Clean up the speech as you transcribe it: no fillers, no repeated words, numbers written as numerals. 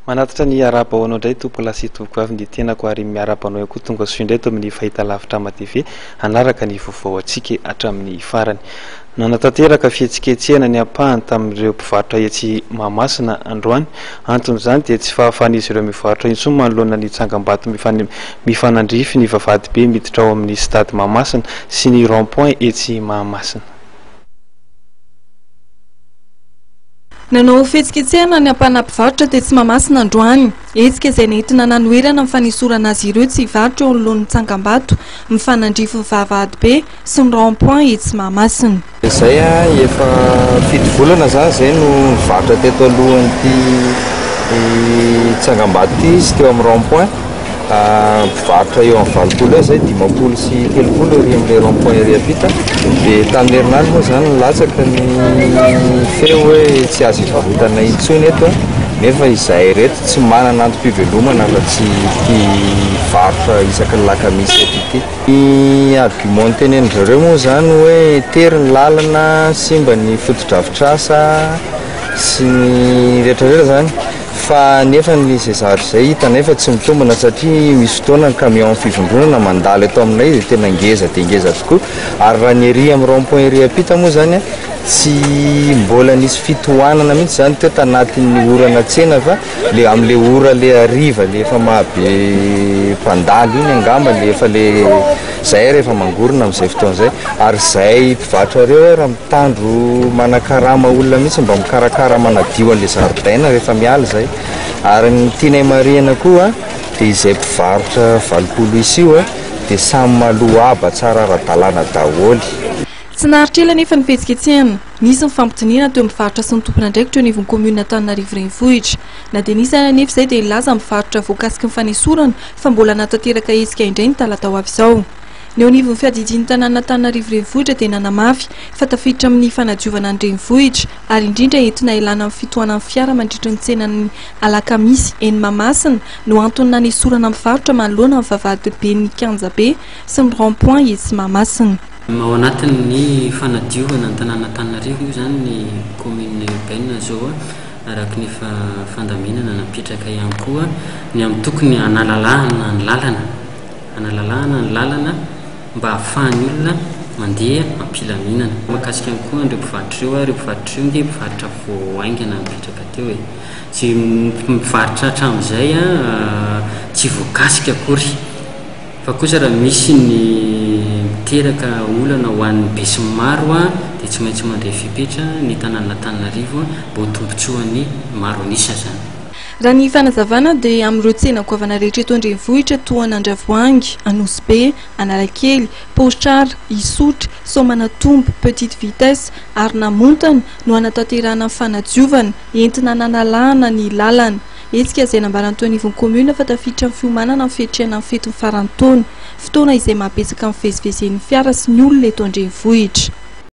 Manatitra ny arabanao ndray tompo lasi tompo avy ny tenako ary miarabanao koa tonga soa indray to amin'ny fahita lavitra TV anaraka ny vaovao antsika hatramin'ny farany. Nanatanteraka fihetsiketsehana ny ampahany tamin'ireo mpivarotra etsy Mahamasina androany. Anton'izany dia tsy fahafan'izy ireo mivarotra intsony manoloana ny tsangam-bato mifanandrify ny vavahady be miditra ao amin'ny stade Mahamasina sy ny rond-point etsy Mahamasina. Nanao fihetsiketsehana ny ampahana mpivarotra tetsy Mahamasina androany. Hetsika izay nentina nanoherana mifanisorana azy ireo tsy hivarotra eo anoloan'ny tsangam-bato mifanandrify ny vavahady be sy ny rond-point etsy Mahamasina. Izay efa fito volana zany izay no nivarotra teto alohan'ity tsangam-bato ity sy teo amin'ny rond-point. Mpivarotra eo amin'ny valopolo izay 50 sy 30 ery amin'ilay rond-point ery ampita. Dia tamin'ny herinandro moa zany nilatsaka ny feo hoe tsy azo hivarotana intsony eto, nefa izahay reto tsy manana antom-pivelomana fa tsy mpivarotra isaky ny lakamisy eto ity. Ny argument tenenindreo moa zany hoe tery ny lalana, simba ny fotodrafitrasa sy ny rehetrarehetra zany. Fa nefa izay zavatra izay hita nefa tsy mitombina satria misy fotoana ny camion fivondronana mandalo eto aminay dia tena ngeza dia ngeza tokoa. Ary raha ny ery amin'ny rond-point ery ampita moa zany tsy mbola nisy fitohanana mihitsy zany teo tanatin'ny orana tsena fa le amin'ilay ora le hariva le efa mahabe mpandalo iny angamba le efa le zay rehefa mangorona amin'izay fotoana izay. Ary izay mpivarotra ireo raha mitandro manakarama olona mihitsy mba mikarakara manadio an'ilay zaridaina rehefa miala izay. Ary ny tianay marihana koa dia izay mpivarotra 20 isy io dia samy maloha aba tsara ara-dalàna daholo. Tsy naharitra ela nefa ny fihetsiketsehana, nisy mifampitoniana teo mivarotra sy ny tompon'andraikitra eo anivon'ny komuna Antananarivo renivohitra. Na dia nisy anefa izay dia ilaza mivarotra voakasiky ny fanesorana fa mbola natateraka hetsika indray ny talata ho avy izao. Ny eo anivon'ny fiadidian'ny tanàna Antananarivo renivohitra dia nanamafy fa tafiditra amin'ny fanadiovana ny renivohitra ary indrindra entina ilana amin'ny fitohanan'ny fiara mandritra ny tsenan'ny alakamisy eny Mahamasina no antony nanesorana mivarotra manoloana amin'ny vavahady be ny Kanjabe sy ny rond-point etsy Mahamasina. Ao anatin'ny fanadiovana ny tanàna Antananarivo io zany ny commune urbaine zao araka ny fandaminana napetraka ihany koa ny amin'ny tokony analalahana ny lalana mba hahafahan'ny olona mandeha ampilaminana. Mahakasika ihany koa ireo mpivarotra io dia mpivarotra voahaingana mipetraka teo e. Tsy mivarotra hatramin'izay tsy voakasika akory fa kosa raha misy ny miteraka olana ho an'ny be sy maro dia tsy maintsy mandray fipetra ny tanàna Antananarivo mba ho tombotsoan'ny maro anisa zany. Raha ny fanazavana dia amin'ireo tsena goavana rehetra eto an-drenivohitra toa Andravoahangy, Anosy, Analakely, Potrara, Isotra, Soamanatombo, Petite Vitesse ary Namontana no anatanterahana fanadiovana entina nanalahana ny lalana. Hetsika izay nambarany teo anivon'ny komuna fa tafiditra amin'ny fiomanana amin'ny fiatrehana amin'ny fety ny faran'ny taona, fotoana izay mabetsaka amin'ny fivezivezen'ny fiara sy ny olona eto an-drenivohitra.